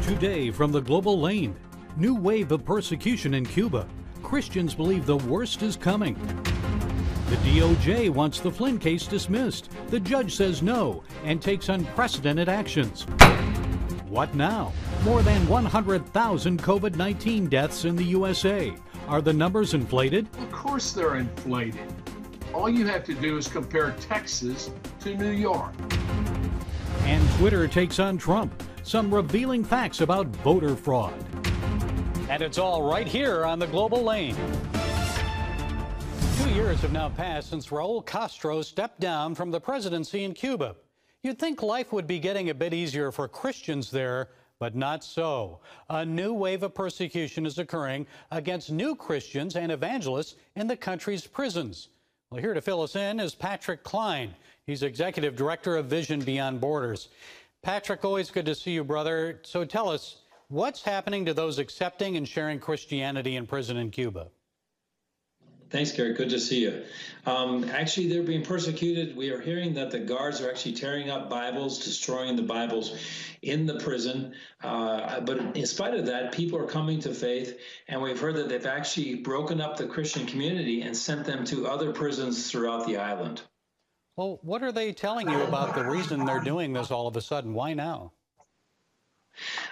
Today from the Global Lane, new wave of persecution in Cuba. Christians believe the worst is coming. The DOJ wants the Flynn case dismissed. The judge says no and takes unprecedented actions. What now? More than 100,000 COVID-19 deaths in the USA. Are the numbers inflated? Of course they're inflated. All you have to do is compare Texas to New York. And Twitter takes on Trump. Some revealing facts about voter fraud. And it's all right here on the Global Lane. 2 years have now passed since Raul Castro stepped down from the presidency in Cuba. You'd think life would be getting a bit easier for Christians there, but not so. A new wave of persecution is occurring against new Christians and evangelists in the country's prisons. Well, here to fill us in is Patrick Klein. He's Executive Director of Vision Beyond Borders. Patrick, always good to see you, brother. So tell us, what's happening to those accepting and sharing Christianity in prison in Cuba? Thanks, Gary. Good to see you. Actually, they're being persecuted. We are hearing that the guards are actually tearing up Bibles, destroying the Bibles in the prison. But in spite of that, people are coming to faith. And we've heard that they've actually broken up the Christian community and sent them to other prisons throughout the island. Well, what are they telling you about the reason they're doing this all of a sudden? Why now?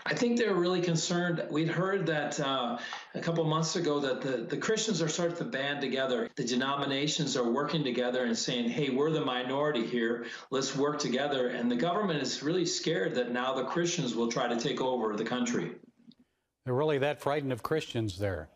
I think they're really concerned. We'd heard that a couple months ago that the Christians are starting to band together. The denominations are working together and saying, hey, we're the minority here. Let's work together. And the government is really scared that now the Christians will try to take over the country. They're really that frightened of Christians there.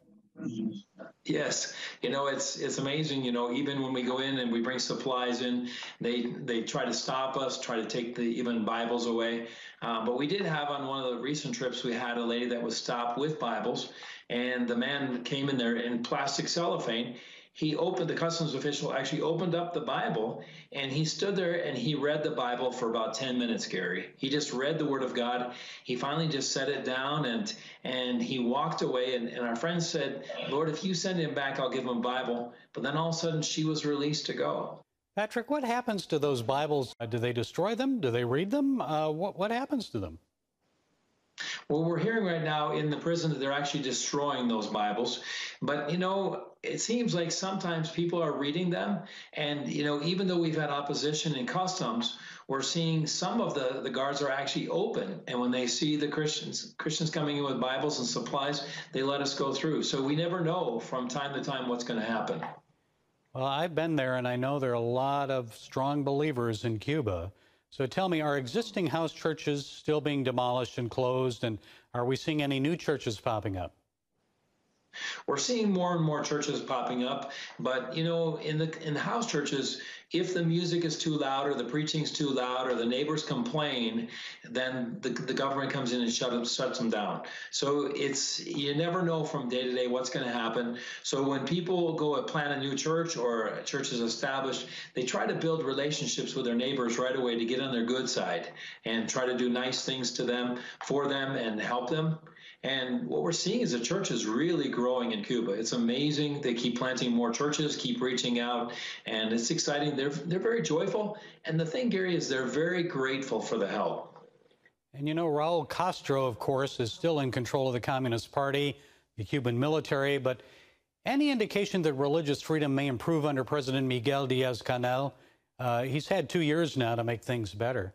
Yes, it's amazing. Even when we go in and we bring supplies in, they try to stop us, try to take the even Bibles away. But we did have on one of the recent trips, we had a lady that was stopped with Bibles, and the man came in there in plastic cellophane. The customs official actually opened up the Bible, and he stood there and he read the Bible for about 10 minutes, Gary. He just read the Word of God. He finally just set it down and he walked away. And our friend said, Lord, if you send him back, I'll give him a Bible. But then all of a sudden she was released to go. Patrick, what happens to those Bibles? Do they destroy them? Do they read them? What happens to them? Well, we're hearing right now in the prison that they're actually destroying those Bibles. But, it seems like sometimes people are reading them. And, even though we've had opposition in customs, we're seeing some of the guards are actually open. And when they see the Christians coming in with Bibles and supplies, they let us go through. So we never know from time to time what's going to happen. Well, I've been there, and I know there are a lot of strong believers in Cuba. So tell me, are existing house churches still being demolished and closed, and are we seeing any new churches popping up? We're seeing more and more churches popping up, but in the house churches, if the music is too loud or the preaching's too loud or the neighbors complain, then the government comes in and shuts them down. So you never know from day to day what's going to happen. So when people go and plant a new church or a church is established, they try to build relationships with their neighbors right away to get on their good side and try to do nice things to them, for them, and help them. And what we're seeing is the church is really growing in Cuba. It's amazing. They keep planting more churches, keep reaching out, and it's exciting. They're very joyful. And the thing, Gary, is they're very grateful for the help. And Raul Castro, of course, is still in control of the Communist Party, the Cuban military, but any indication that religious freedom may improve under President Miguel Diaz-Canel? He's had 2 years now to make things better.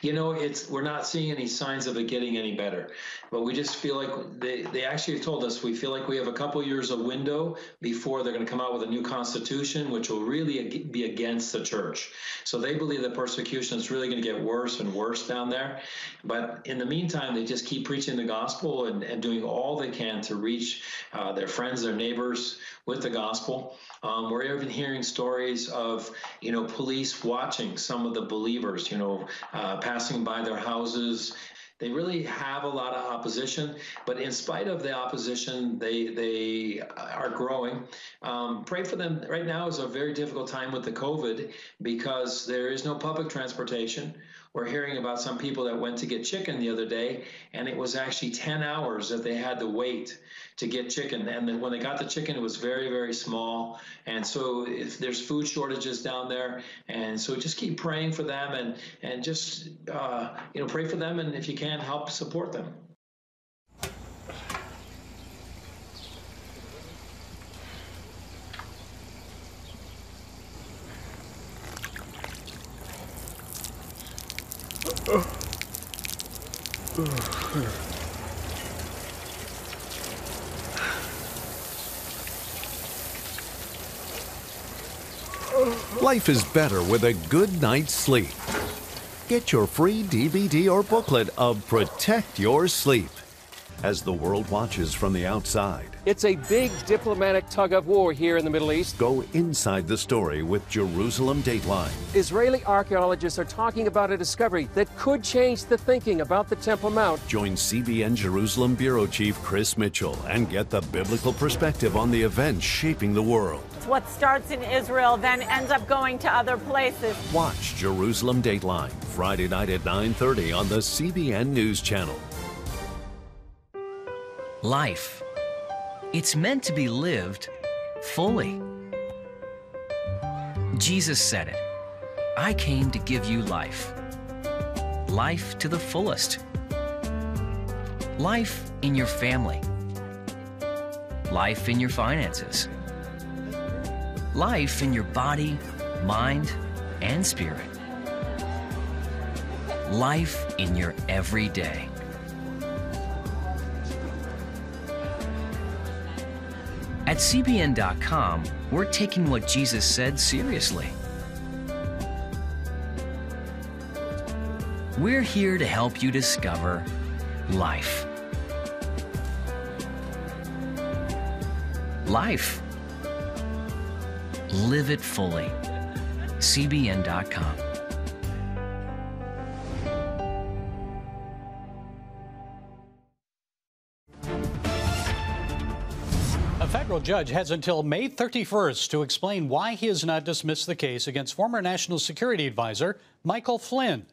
We're not seeing any signs of it getting any better, but we just feel like they actually have told us we feel like we have a couple years of window before they're going to come out with a new constitution, which will really be against the church. So they believe that persecution is really going to get worse and worse down there. But in the meantime, they just keep preaching the gospel and doing all they can to reach their friends, their neighbors with the gospel. We're even hearing stories of, police watching some of the believers, passing by their houses. They really have a lot of opposition, but in spite of the opposition, they are growing. Pray for them. Right now is a very difficult time with the COVID because there is no public transportation. We're hearing about some people that went to get chicken the other day, and it was actually 10 hours that they had to wait to get chicken. And then when they got the chicken, it was very, very small. And so if there's food shortages down there, and so just keep praying for them and just, pray for them. And if you can, can't help support them. Life is better with a good night's sleep. Get your free DVD or booklet of Protect Your Sleep as the world watches from the outside. It's a big diplomatic tug of war here in the Middle East. Go inside the story with Jerusalem Dateline. Israeli archaeologists are talking about a discovery that could change the thinking about the Temple Mount. Join CBN Jerusalem Bureau Chief Chris Mitchell and get the biblical perspective on the events shaping the world. What starts in Israel then ends up going to other places. Watch Jerusalem Dateline Friday night at 9:30 on the CBN News Channel. Life. It's meant to be lived fully. Jesus said it. I came to give you life. Life to the fullest. Life in your family. Life in your finances. Life in your body, mind, and spirit. Life in your everyday. At CBN.com, we're taking what Jesus said seriously. We're here to help you discover life. Life. Live it fully. CBN.com. A federal judge has until May 31st to explain why he has not dismissed the case against former National Security Advisor Michael Flynn.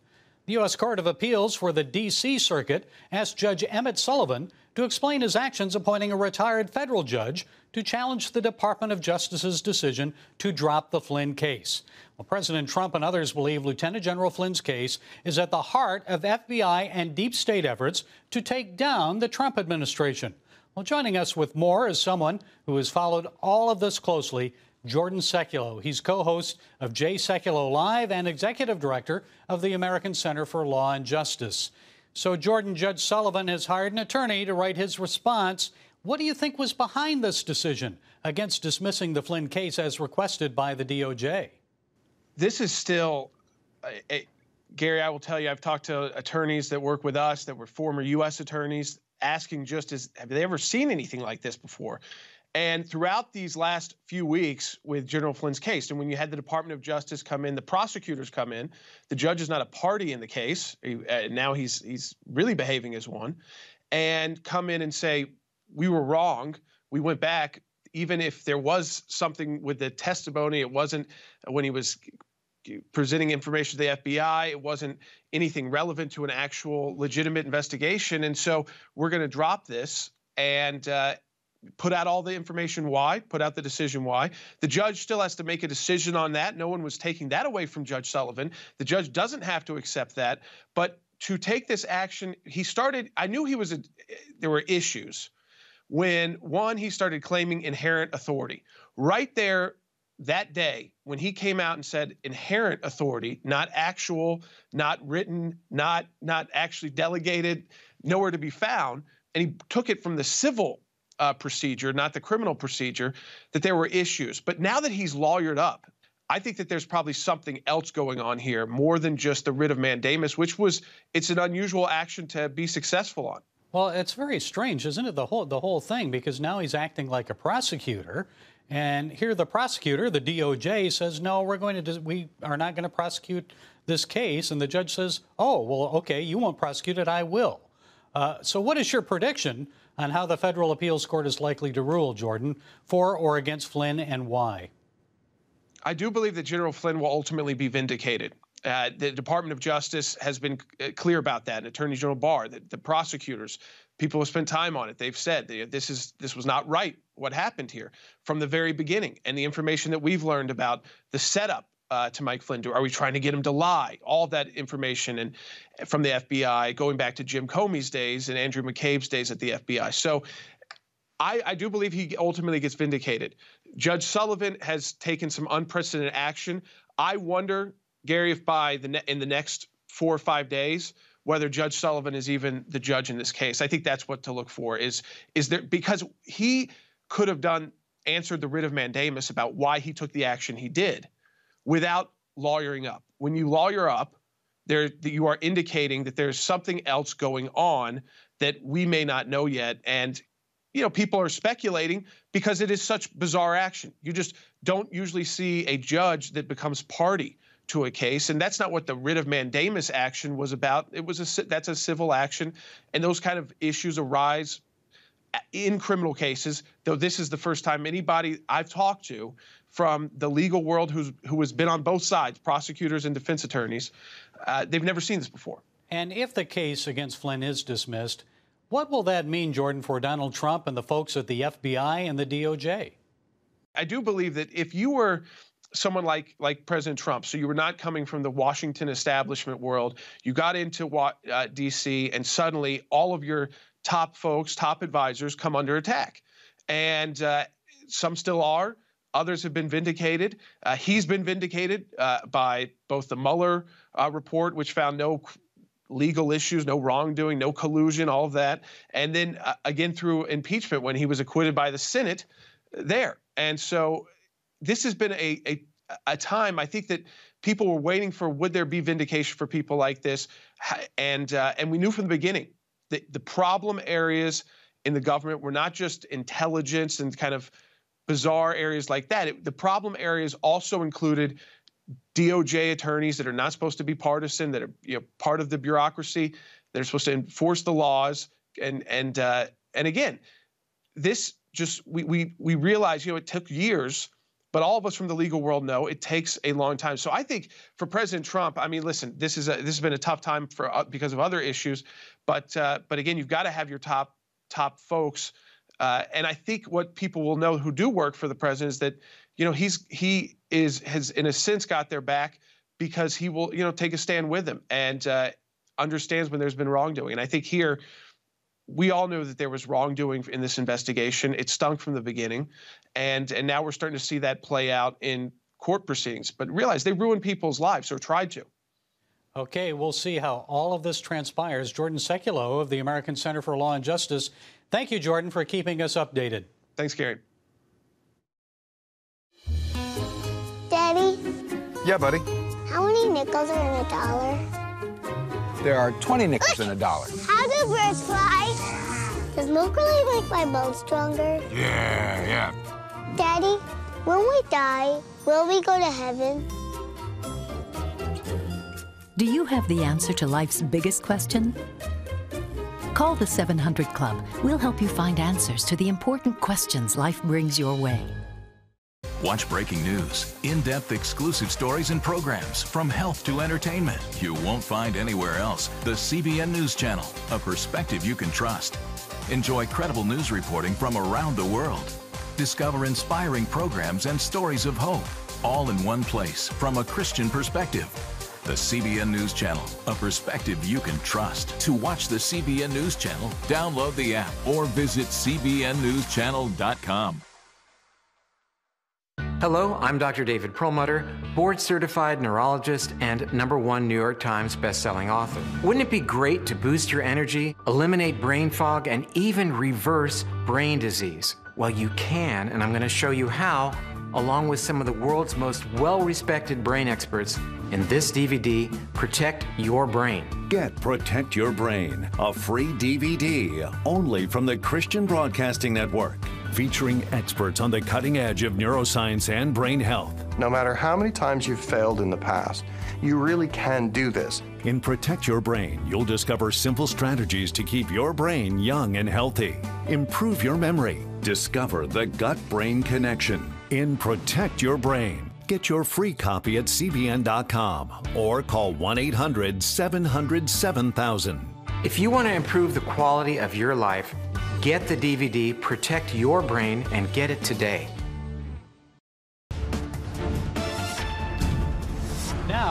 The U.S. Court of Appeals for the D.C. Circuit asked Judge Emmett Sullivan to explain his actions appointing a retired federal judge to challenge the Department of Justice's decision to drop the Flynn case. Well, President Trump and others believe Lieutenant General Flynn's case is at the heart of FBI and deep state efforts to take down the Trump administration. Well, joining us with more is someone who has followed all of this closely, Jordan Sekulow. He's co-host of Jay Sekulow Live and executive director of the American Center for Law and Justice. So, Jordan, Judge Sullivan has hired an attorney to write his response. What do you think was behind this decision against dismissing the Flynn case as requested by the DOJ? This is still, Gary, I will tell you, I've talked to attorneys that work with us that were former U.S. attorneys asking just as, have they ever seen anything like this before? And throughout these last few weeks with General Flynn's case, and when you had the Department of Justice come in, the prosecutors come in, the judge is not a party in the case. Now he's really behaving as one, and come in and say, we were wrong. We went back, even if there was something with the testimony, it wasn't when he was presenting information to the FBI, it wasn't anything relevant to an actual legitimate investigation. And so we're going to drop this and put out all the information why, put out the decision why. The judge still has to make a decision on that. No one was taking that away from Judge Sullivan. The judge doesn't have to accept that. But to take this action, he started, I knew there were issues when, one, he started claiming inherent authority. Right there, that day, when he came out and said inherent authority, not actual, not written, not actually delegated, nowhere to be found, and he took it from the civil procedure, not the criminal procedure, that there were issues. But now that he's lawyered up, I think that there's probably something else going on here, more than just the writ of mandamus, it's an unusual action to be successful on. Well, it's very strange, isn't it, the whole thing, because now he's acting like a prosecutor. And here the prosecutor, the DOJ, says, no, we are not going to prosecute this case. And the judge says, oh, well, okay, you won't prosecute it, I will. So what is your prediction on how the Federal Appeals Court is likely to rule, Jordan, for or against Flynn, and why? I do believe that General Flynn will ultimately be vindicated. The Department of Justice has been clear about that, and Attorney General Barr, the prosecutors, people have spent time on it. They've said this was not right, what happened here from the very beginning. And the information that we've learned about the setup to Mike Flynn do? Are we trying to get him to lie? All of that information and from the FBI, going back to Jim Comey's days and Andrew McCabe's days at the FBI. So I do believe he ultimately gets vindicated. Judge Sullivan has taken some unprecedented action. I wonder, Gary, if in the next 4 or 5 days, whether Judge Sullivan is even the judge in this case. I think that's what to look for is there, because he could have answered the writ of mandamus about why he took the action he did without lawyering up. When you lawyer up, you are indicating that there's something else going on that we may not know yet. And, people are speculating because it is such bizarre action. You just don't usually see a judge that becomes party to a case, and that's not what the writ of mandamus action was about. That's a civil action, and those kind of issues arise in criminal cases. Though this is the first time anybody I've talked to from the legal world who has been on both sides, prosecutors and defense attorneys, they've never seen this before. And if the case against Flynn is dismissed, what will that mean, Jordan, for Donald Trump and the folks at the FBI and the DOJ? I do believe that if you were someone like President Trump, so you were not coming from the Washington establishment world, you got into D.C., and suddenly all of your top folks, top advisors come under attack. And some still are. Others have been vindicated. He's been vindicated by both the Mueller report, which found no legal issues, no wrongdoing, no collusion, all of that. And then again through impeachment when he was acquitted by the Senate there. And so this has been a time, I think, that people were waiting for, would there be vindication for people like this? And we knew from the beginning that the problem areas in the government were not just intelligence and kind of bizarre areas like that. The problem areas also included DOJ attorneys that are not supposed to be partisan, that are part of the bureaucracy, that are supposed to enforce the laws. And again, this just we realize it took years, but all of us from the legal world know it takes a long time. So I think for President Trump, I mean, listen, this has been a tough time because of other issues, but again, you've got to have your top folks. And I think what people will know who do work for the president is that, he has in a sense got their back because he will, take a stand with them and understands when there's been wrongdoing. And I think here we all knew that there was wrongdoing in this investigation. It stunk from the beginning. And now we're starting to see that play out in court proceedings. But realize they ruined people's lives or tried to. Okay, we'll see how all of this transpires. Jordan Sekulow of the American Center for Law and Justice. Thank you, Jordan, for keeping us updated. Thanks, Gary. Daddy? Yeah, buddy? How many nickels are in a dollar? There are 20 nickels in a dollar. How do birds fly? Does milk really make my bones stronger? Yeah. Daddy, when we die, will we go to heaven? Do you have the answer to life's biggest question? Call the 700 Club. We'll help you find answers to the important questions life brings your way. Watch breaking news, in-depth exclusive stories and programs from health to entertainment you won't find anywhere else. The CBN News Channel, a perspective you can trust. Enjoy credible news reporting from around the world. Discover inspiring programs and stories of hope, all in one place from a Christian perspective. The CBN News Channel, a perspective you can trust. To watch the CBN News Channel, download the app or visit cbnnewschannel.com. Hello, I'm Dr. David Perlmutter, board-certified neurologist and #1 New York Times bestselling author. Wouldn't it be great to boost your energy, eliminate brain fog, and even reverse brain disease? Well, you can, and I'm going to show you how, along with some of the world's most well-respected brain experts in this DVD, Protect Your Brain. Get Protect Your Brain, a free DVD only from the Christian Broadcasting Network, featuring experts on the cutting edge of neuroscience and brain health. No matter how many times you've failed in the past, you really can do this. In Protect Your Brain, you'll discover simple strategies to keep your brain young and healthy. Improve your memory. Discover the gut-brain connection. In Protect Your Brain, get your free copy at cbn.com or call 1-800-700-7000. If you want to improve the quality of your life, get the DVD Protect Your Brain and get it today.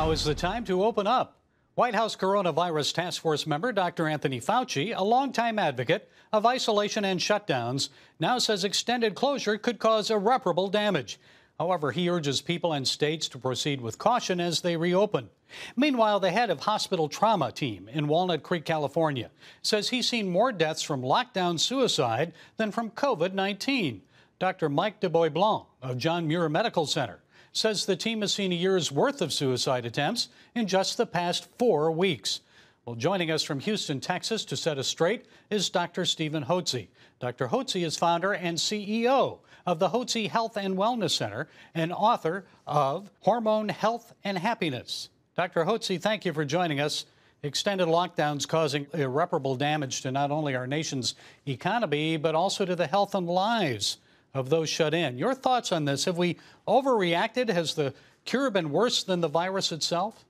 Now is the time to open up. White House Coronavirus Task Force member Dr. Anthony Fauci, a longtime advocate of isolation and shutdowns, now says extended closure could cause irreparable damage. However, he urges people and states to proceed with caution as they reopen. Meanwhile, the head of hospital trauma team in Walnut Creek, California, says he's seen more deaths from lockdown suicide than from COVID-19. Dr. Mike DeBois-Blanc of John Muir Medical Center says the team has seen a year's worth of suicide attempts in just the past 4 weeks. Well, joining us from Houston, Texas to set us straight is Dr. Stephen Hotze. Dr. Hotze is founder and CEO of the Hotze Health and Wellness Center and author of Hormone Health and Happiness. Dr. Hotze, thank you for joining us. Extended lockdowns causing irreparable damage to not only our nation's economy, but also to the health and lives of those shut in. Your thoughts on this? Have we overreacted? Has the cure been worse than the virus itself?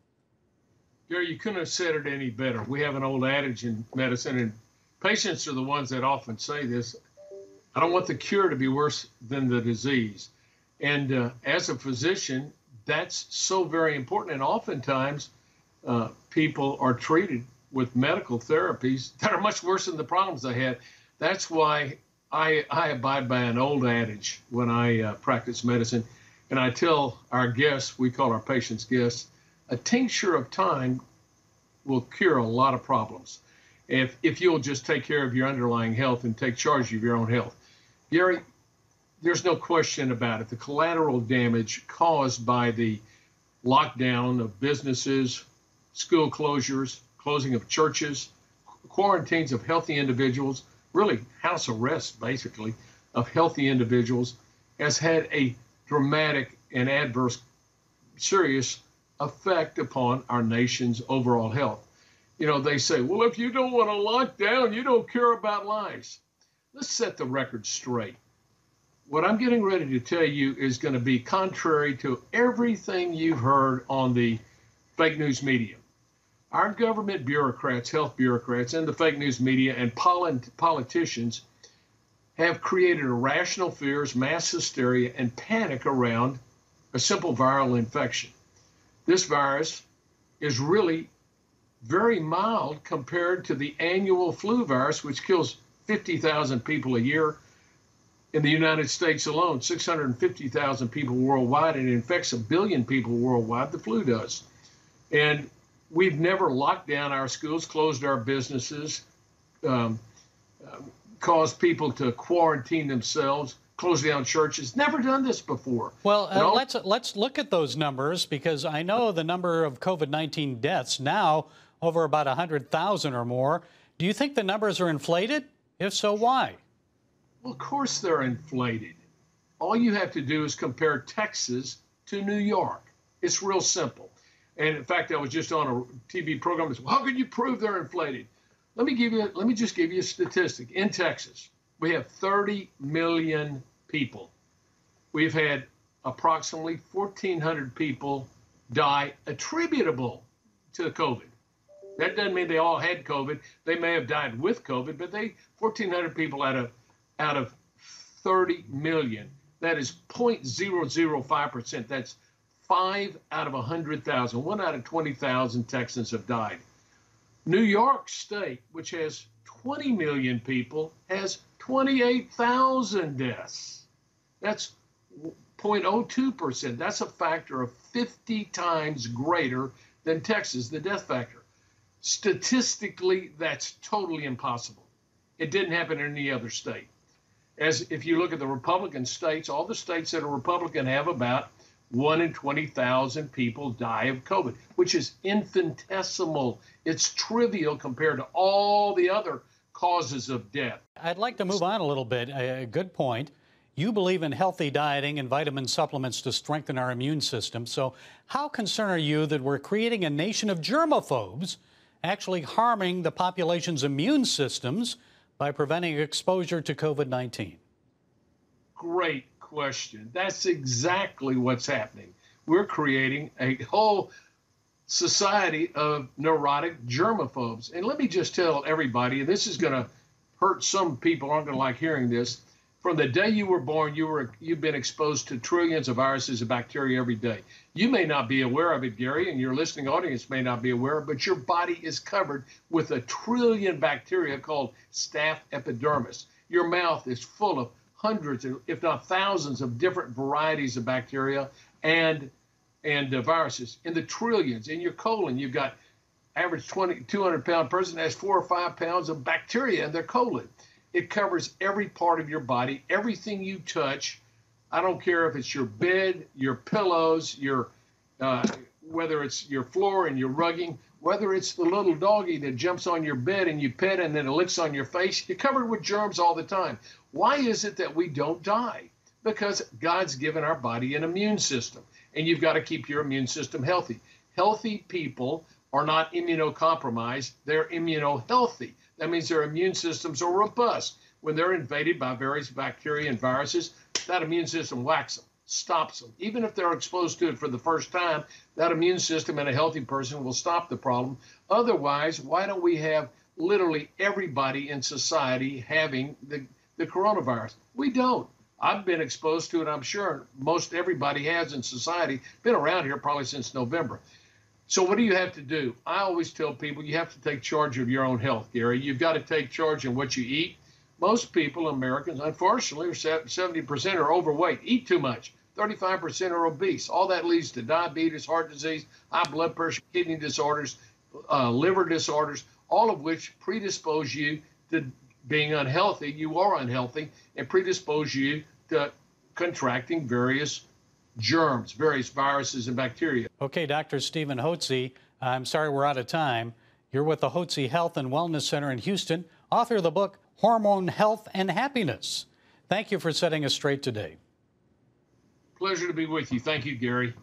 Gary, you couldn't have said it any better. We have an old adage in medicine, and patients are the ones that often say this: I don't want the cure to be worse than the disease. And as a physician, that's so very important. And oftentimes, people are treated with medical therapies that are much worse than the problems they had. That's why I abide by an old adage when I practice medicine. And I tell our guests, we call our patients guests, a tincture of time will cure a lot of problems if you'll just take care of your underlying health and take charge of your own health. Gary, there's no question about it. The collateral damage caused by the lockdown of businesses, school closures, closing of churches, quarantines of healthy individuals, really house arrest, basically, of healthy individuals, has had a dramatic and adverse, serious effect upon our nation's overall health. You know, they say, well, if you don't want to lock down, you don't care about lives. Let's set the record straight. What I'm getting ready to tell you is going to be contrary to everything you've heard on the fake news media. Our government bureaucrats, health bureaucrats, and the fake news media and politicians have created irrational fears, mass hysteria, and panic around a simple viral infection. This virus is really very mild compared to the annual flu virus, which kills 50,000 people a year. In the United States alone, 650,000 people worldwide, and it infects 1 billion people worldwide, the flu does. And we've never locked down our schools, closed our businesses, caused people to quarantine themselves, close down churches. Never done this before. Well, let's look at those numbers, because I know the number of COVID-19 deaths now over about 100,000 or more. Do you think the numbers are inflated? If so, why? Well, of course they're inflated. All you have to do is compare Texas to New York. It's real simple. And in fact, I was just on a TV program that said, well, how can you prove they're inflated? Let me just give you a statistic. In Texas, we have 30 million people. We've had approximately 1,400 people die attributable to COVID. That doesn't mean they all had COVID. They may have died with COVID, but 1,400 people out of 30 million. That is 0.005%. That's 5 out of 100,000. 1 out of 20,000 Texans have died. New York State, which has 20 million people, has 28,000 deaths. That's 0.02%. That's a factor of 50 times greater than Texas, the death factor. Statistically, that's totally impossible. It didn't happen in any other state. As if you look at the Republican states, all the states that are Republican have about 1 in 20,000 people die of COVID, which is infinitesimal. It's trivial compared to all the other causes of death. I'd like to move on a little bit. A good point. You believe in healthy dieting and vitamin supplements to strengthen our immune system. So how concerned are you that we're creating a nation of germaphobes, actually harming the population's immune systems by preventing exposure to COVID-19? Great question. That's exactly what's happening. We're creating a whole society of neurotic germaphobes. And let me just tell everybody, and this is going to hurt some people, aren't going to like hearing this. From the day you were born, you've been exposed to trillions of viruses and bacteria every day. You may not be aware of it, Gary, and your listening audience may not be aware, but your body is covered with 1 trillion bacteria called staph epidermis. Your mouth is full of hundreds, if not thousands, of different varieties of bacteria and viruses. In the trillions, in your colon, you've got average 200-pound person has 4 or 5 pounds of bacteria in their colon. It covers every part of your body, everything you touch. I don't care if it's your bed, your pillows, whether it's your floor and your rugging, whether it's the little doggy that jumps on your bed and you pet and then it licks on your face. You're covered with germs all the time. Why is it that we don't die? Because God's given our body an immune system, and you've got to keep your immune system healthy. Healthy people are not immunocompromised, they're immunohealthy. That means their immune systems are robust. When they're invaded by various bacteria and viruses, that immune system whacks them, stops them. Even if they're exposed to it for the first time, that immune system in a healthy person will stop the problem. Otherwise, why don't we have literally everybody in society having the coronavirus? We don't. I've been exposed to it, I'm sure most everybody has in society, been around here probably since November. So what do you have to do? I always tell people you have to take charge of your own health, Gary. You've got to take charge of what you eat. Most people, Americans, unfortunately, 70% are overweight, eat too much. 35% are obese. All that leads to diabetes, heart disease, high blood pressure, kidney disorders, liver disorders, all of which predispose you to being unhealthy. You are unhealthy, and predispose you to contracting various germs, various viruses and bacteria. Okay, Dr. Stephen Hotze, I'm sorry we're out of time. You're with the Hotze Health and Wellness Center in Houston, author of the book Hormone Health and Happiness. Thank you for setting us straight today. Pleasure to be with you. Thank you, Gary.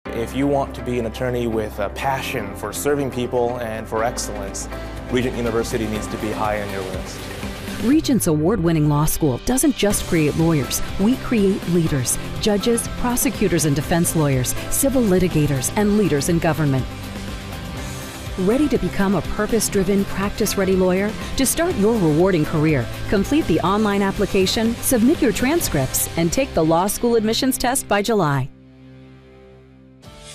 If you want to be an attorney with a passion for serving people and for excellence, Regent University needs to be high on your list. Regent's award-winning law school doesn't just create lawyers. We create leaders, judges, prosecutors and defense lawyers, civil litigators, and leaders in government. Ready to become a purpose-driven, practice-ready lawyer? To start your rewarding career, complete the online application, submit your transcripts, and take the law school admissions test by July.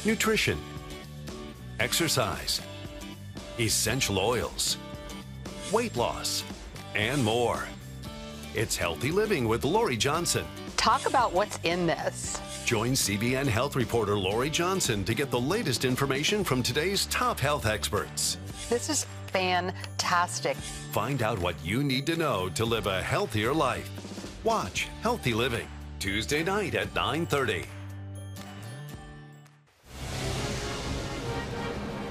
Nutrition, exercise, essential oils, weight loss, and more. It's Healthy Living with Lori Johnson. Talk about what's in this. Join CBN Health reporter Lori Johnson to get the latest information from today's top health experts. This is fantastic. Find out what you need to know to live a healthier life. Watch Healthy Living, Tuesday night at 9:30.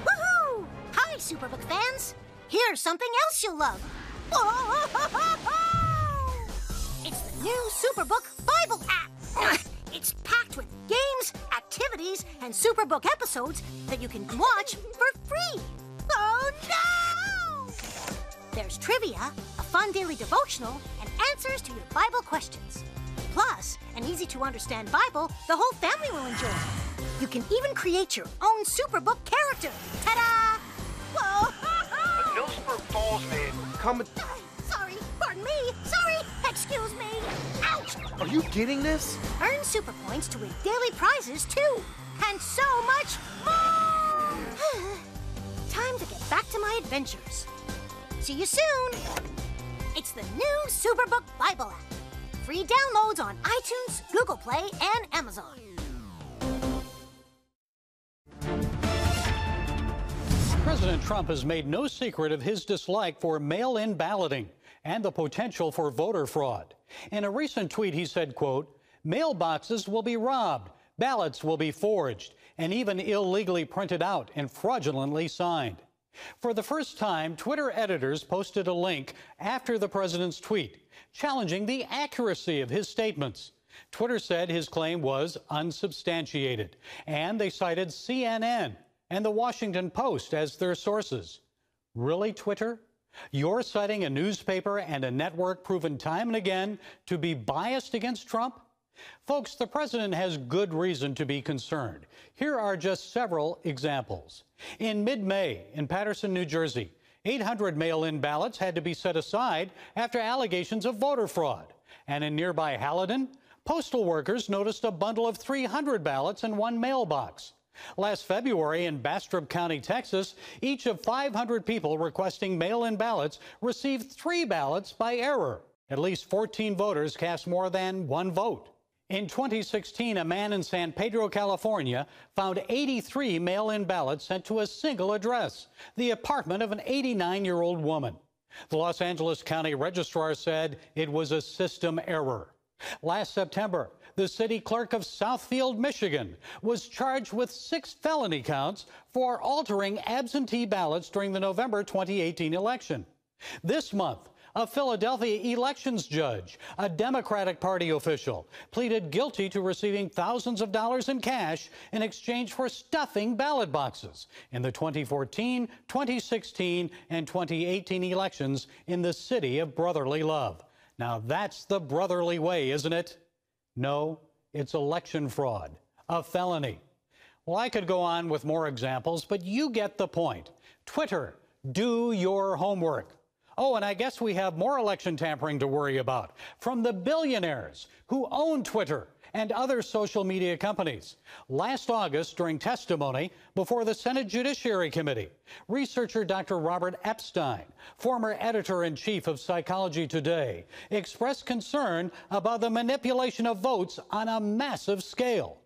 Woohoo! Hi, Superbook fans. Here's something else you'll love. It's the new Superbook Bible app. It's packed with games, activities, and Superbook episodes that you can watch for free. Oh, no! There's trivia, a fun daily devotional, and answers to your Bible questions. Plus, an easy-to-understand Bible the whole family will enjoy. You can even create your own Superbook character. Ta-da! Whoa! Millsburg Falls man, come. Sorry, pardon me. Sorry, excuse me. Ouch! Are you getting this? Earn super points to win daily prizes too, and so much more. Time to get back to my adventures. See you soon. It's the new Superbook Bible app. Free downloads on iTunes, Google Play, and Amazon. President Trump has made no secret of his dislike for mail-in balloting and the potential for voter fraud. In a recent tweet, he said, quote, "Mailboxes will be robbed, ballots will be forged, and even illegally printed out and fraudulently signed." For the first time, Twitter editors posted a link after the president's tweet, challenging the accuracy of his statements. Twitter said his claim was unsubstantiated, and they cited CNN and the Washington Post as their sources. Really, Twitter? You're citing a newspaper and a network proven time and again to be biased against Trump? Folks, the president has good reason to be concerned. Here are just several examples. In mid-May, in Paterson, New Jersey, 800 mail-in ballots had to be set aside after allegations of voter fraud. And in nearby Haledon, postal workers noticed a bundle of 300 ballots in one mailbox. Last February in Bastrop County, Texas, each of 500 people requesting mail-in ballots received 3 ballots by error. At least 14 voters cast more than 1 vote. In 2016, a man in San Pedro, California, found 83 mail-in ballots sent to a single address, the apartment of an 89-year-old woman. The Los Angeles County Registrar said it was a system error. Last September, the city clerk of Southfield, Michigan, was charged with 6 felony counts for altering absentee ballots during the November 2018 election. This month, a Philadelphia elections judge, a Democratic Party official, pleaded guilty to receiving thousands of dollars in cash in exchange for stuffing ballot boxes in the 2014, 2016, and 2018 elections in the city of brotherly love. Now that's the brotherly way, isn't it? No, it's election fraud, a felony. Well, I could go on with more examples, but you get the point. Twitter, do your homework. Oh, and I guess we have more election tampering to worry about from the billionaires who own Twitter and other social media companies. Last August, during testimony before the Senate Judiciary Committee, researcher Dr. Robert Epstein, former editor-in-chief of Psychology Today, expressed concern about the manipulation of votes on a massive scale.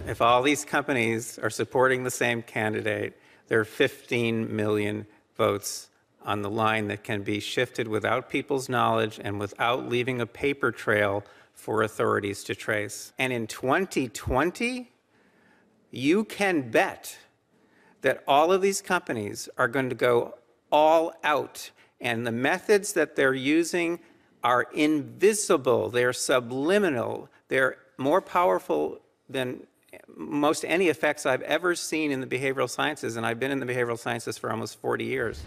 If all these companies are supporting the same candidate, there are 15 million votes on the line that can be shifted without people's knowledge and without leaving a paper trail for authorities to trace. And in 2020, you can bet that all of these companies are going to go all out, and the methods that they're using are invisible, they're subliminal, they're more powerful than most any effects I've ever seen in the behavioral sciences, and I've been in the behavioral sciences for almost 40 years.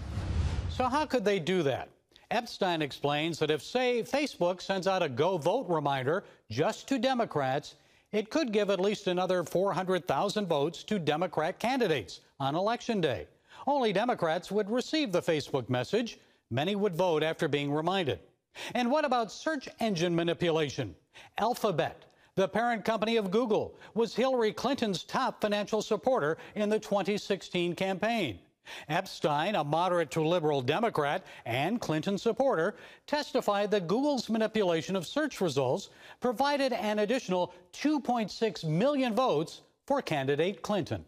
So how could they do that? Epstein explains that if, say, Facebook sends out a go vote reminder just to Democrats, it could give at least another 400,000 votes to Democrat candidates on Election Day. Only Democrats would receive the Facebook message. Many would vote after being reminded. And what about search engine manipulation? Alphabet, the parent company of Google, was Hillary Clinton's top financial supporter in the 2016 campaign. Epstein, a moderate to liberal Democrat and Clinton supporter, testified that Google's manipulation of search results provided an additional 2.6 million votes for candidate Clinton.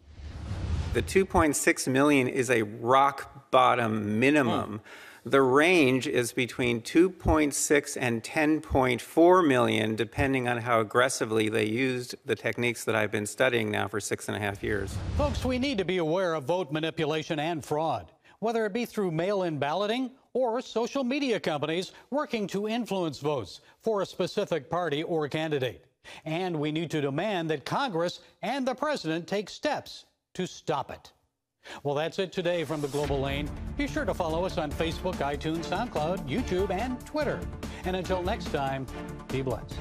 The 2.6 million is a rock bottom minimum. The range is between 2.6 and 10.4 million, depending on how aggressively they used the techniques that I've been studying now for 6.5 years. Folks, we need to be aware of vote manipulation and fraud, whether it be through mail-in balloting or social media companies working to influence votes for a specific party or candidate. And we need to demand that Congress and the president take steps to stop it. Well, that's it today from the Global Lane. Be sure to follow us on Facebook, iTunes, SoundCloud, YouTube, and Twitter. And until next time, be blessed.